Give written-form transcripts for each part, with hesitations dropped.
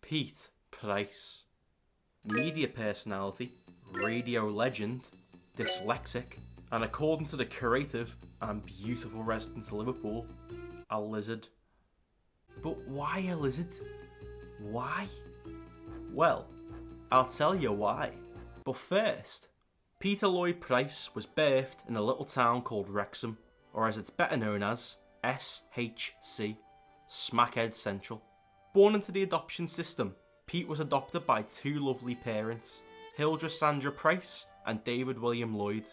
Pete Price. Media personality, radio legend, dyslexic, and according to the creative and beautiful residents of Liverpool, a lizard. But why a lizard? Why? Well, I'll tell you why. But first, Peter Lloyd Price was birthed in a little town called Wrexham, or as it's better known as, SHC, Smackhead Central. Born into the adoption system, Pete was adopted by two lovely parents, Hildra Sandra Price and David William Lloyd,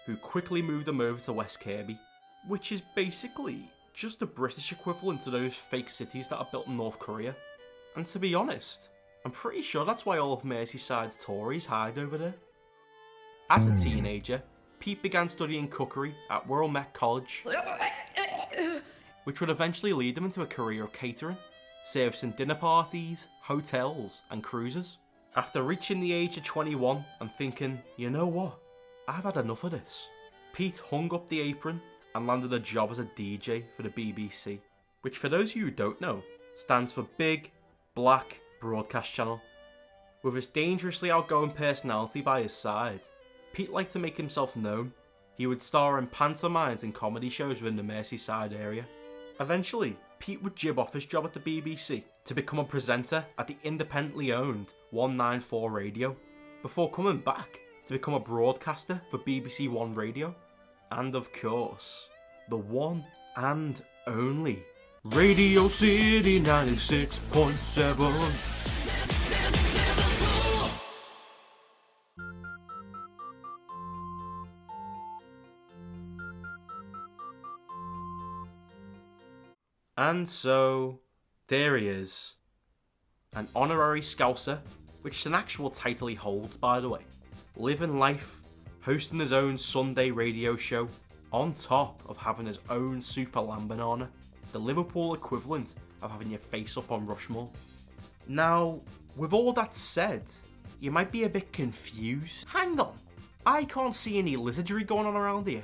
who quickly moved him over to West Kirby, which is basically just a British equivalent to those fake cities that are built in North Korea. And to be honest, I'm pretty sure that's why all of Merseyside's Tories hide over there. As a teenager, Pete began studying cookery at Royal Met College, which would eventually lead him into a career of catering, servicing dinner parties, hotels and cruises. After reaching the age of 21 and thinking, you know what, I've had enough of this, Pete hung up the apron and landed a job as a DJ for the BBC, which for those of you who don't know, stands for Big Black Broadcast Channel. With his dangerously outgoing personality by his side, Pete liked to make himself known. He would star in pantomimes and comedy shows within the Merseyside area. Eventually, Pete would jib off his job at the BBC to become a presenter at the independently owned 194 Radio, before coming back to become a broadcaster for BBC One Radio. And of course, the one and only Radio City 96.7. And so, there he is. An honorary Scouser, which is an actual title he holds, by the way. Living life, hosting his own Sunday radio show, on top of having his own Super Lambanana, the Liverpool equivalent of having your face up on Rushmore. Now, with all that said, you might be a bit confused. Hang on, I can't see any lizardry going on around here.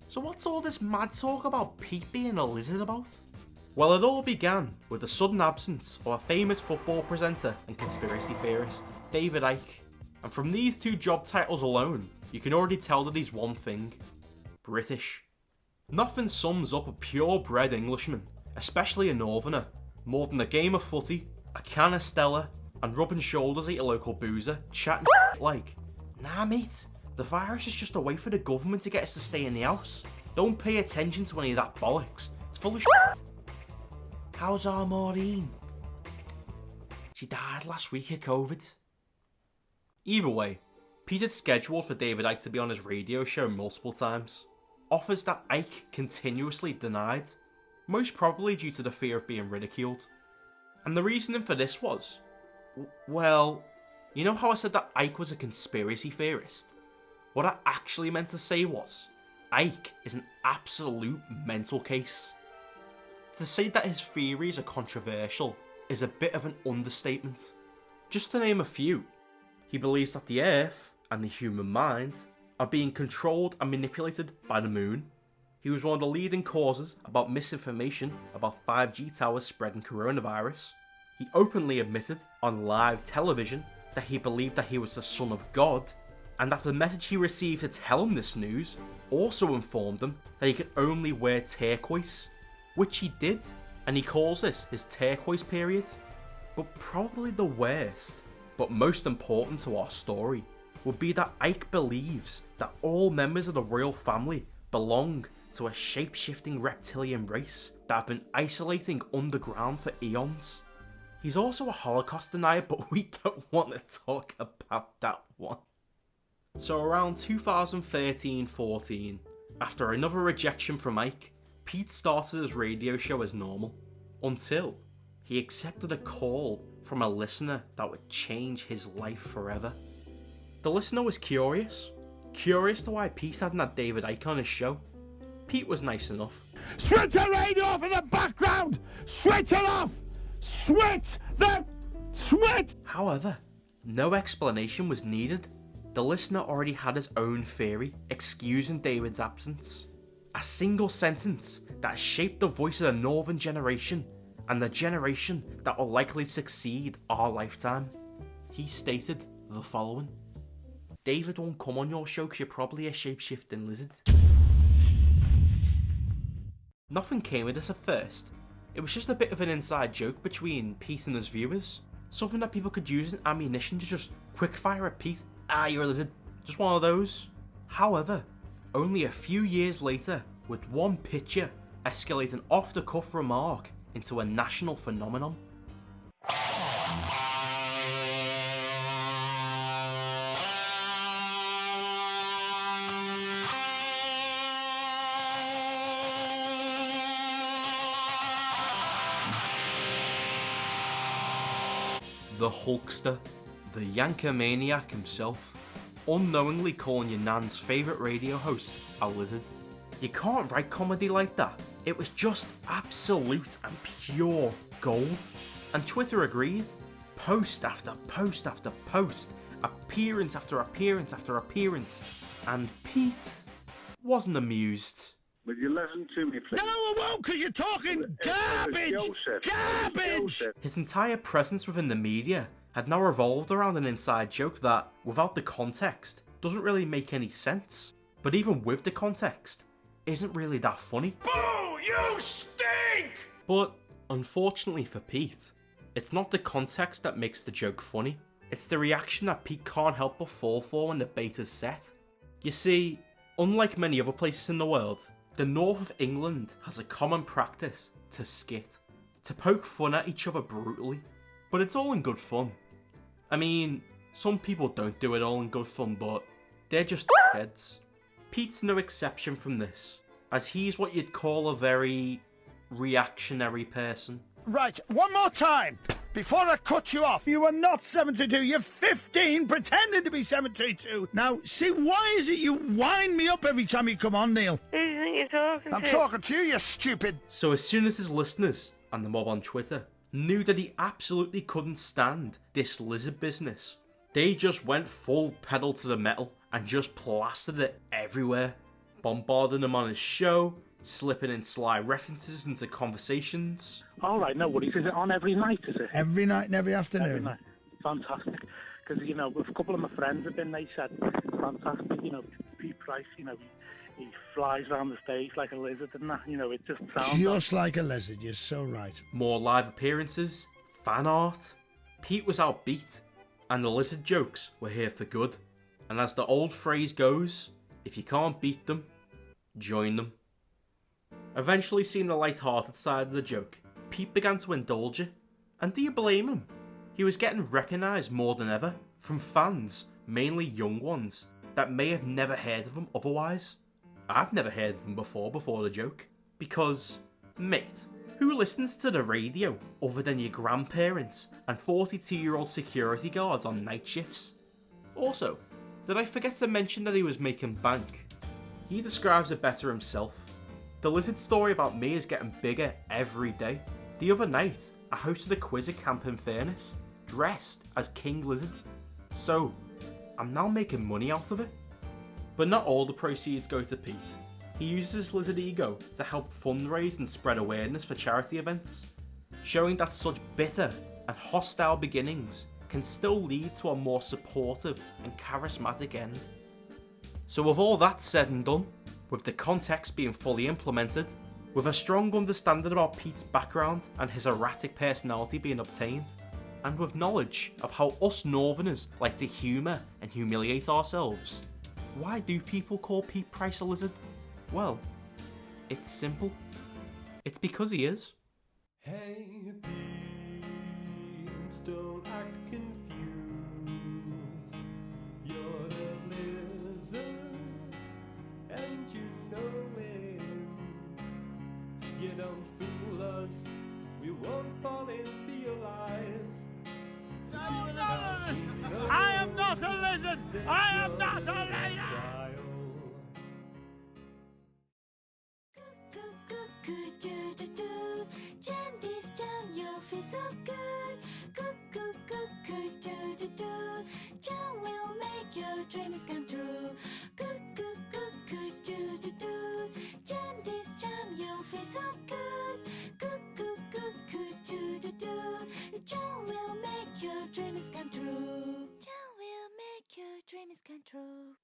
So what's all this mad talk about Pete being a lizard about? Well, it all began with the sudden absence of a famous football presenter and conspiracy theorist, David Icke. And from these two job titles alone, you can already tell that he's one thing: British. Nothing sums up a purebred Englishman, especially a northerner, more than a game of footy, a can of Stella, and rubbing shoulders at your local boozer, chatting like, nah mate, the virus is just a way for the government to get us to stay in the house. Don't pay attention to any of that bollocks, it's full of shit. How's our Maureen? She died last week of COVID. Either way, Pete had scheduled for David Icke to be on his radio show multiple times. Offers that Icke continuously denied, most probably due to the fear of being ridiculed. And the reasoning for this was, well, you know how I said that Icke was a conspiracy theorist? What I actually meant to say was, Icke is an absolute mental case. To say that his theories are controversial is a bit of an understatement. Just to name a few, he believes that the Earth and the human mind are being controlled and manipulated by the moon. He was one of the leading causes about misinformation about 5G towers spreading coronavirus. He openly admitted on live television that he believed that he was the son of God, and that the message he received to tell him this news also informed him that he could only wear turquoise, which he did, and he calls this his turquoise period. But probably the worst, but most important to our story, would be that Icke believes that all members of the royal family belong to a shape-shifting reptilian race that have been isolating underground for eons. He's also a Holocaust denier, but we don't want to talk about that one. So around 2013-14, after another rejection from Icke, Pete started his radio show as normal, until he accepted a call from a listener that would change his life forever. The listener was curious to why Pete hadn't had David Icke on his show. Pete was nice enough. Switch the radio off in the background! Switch it off! Switch! However, no explanation was needed. The listener already had his own theory, excusing David's absence. A single sentence that shaped the voice of the northern generation, and the generation that will likely succeed our lifetime. He stated the following: David won't come on your show because you're probably a shape-shifting lizard. Nothing came of this at first. It was just a bit of an inside joke between Pete and his viewers. Something that people could use as ammunition to just quickfire at Pete. Ah, you're a lizard. Just one of those. However, only a few years later, with one picture escalating off-the-cuff remark into a national phenomenon. The Hulkster, the Yankomaniac himself, unknowingly calling your nan's favourite radio host a lizard. You can't write comedy like that. It was just absolute and pure gold. And Twitter agreed. Post after post after post, appearance after appearance after appearance, and Pete wasn't amused. Will you listen to me, please? No, I won't, because you're talking garbage! Garbage! His entire presence within the media had now revolved around an inside joke that, without the context, doesn't really make any sense. But even with the context, isn't really that funny. Boo! You stink! But, unfortunately for Pete, it's not the context that makes the joke funny. It's the reaction that Pete can't help but fall for when the bait is set. You see, unlike many other places in the world, the north of England has a common practice to skit, to poke fun at each other brutally, but it's all in good fun. I mean, some people don't do it all in good fun, but they're just heads. Pete's no exception from this, as he's what you'd call a very reactionary person. Right, one more time, before I cut you off. You are not 72, you're 15, pretending to be 72. Now, see, why is it you wind me up every time you come on, Neil? Who do you think you're talking to? I'm talking to you, you stupid. So as soon as his listeners, and the mob on Twitter, knew that he absolutely couldn't stand this lizard business, they just went full pedal to the metal and just plastered it everywhere, bombarding him on his show, slipping in sly references into conversations. All right, no worries. Is it on every night, is it? Every night and every afternoon. Every night. Fantastic. Because, you know, a couple of my friends have been, they said, fantastic, you know, Pete Price, you know, he flies around the stage like a lizard and that, you know, it just sounds... Just like a lizard, you're so right. More live appearances, fan art. Pete was outbeat, and the lizard jokes were here for good. And as the old phrase goes, if you can't beat them, join them. Eventually seeing the light-hearted side of the joke, Pete began to indulge it. And do you blame him? He was getting recognised more than ever from fans, mainly young ones, that may have never heard of him otherwise. I've never heard of him before the joke. Because, mate, who listens to the radio other than your grandparents and 42-year-old security guards on night shifts? Also, did I forget to mention that he was making bank? He describes it better himself. The lizard story about me is getting bigger every day. The other night, I hosted a quiz at Camp Infernus, dressed as King Lizard. So, I'm now making money out of it. But not all the proceeds go to Pete. He uses his lizard ego to help fundraise and spread awareness for charity events, showing that such bitter and hostile beginnings can still lead to a more supportive and charismatic end. So with all that said and done, with the context being fully implemented, with a strong understanding about Pete's background and his erratic personality being obtained, and with knowledge of how us Northerners like to humour and humiliate ourselves, why do people call Pete Price a lizard? Well, it's simple. It's because he is. Hey Pete, don't act confused. You're the lizard, and you know it. You don't fool us, we won't fall into your lies. I am not a lizard! I am not a lizard! Jam this jam, you'll feel so good. Jam will make your dreams come true. Jam dreams come true. John will make your dreams come true.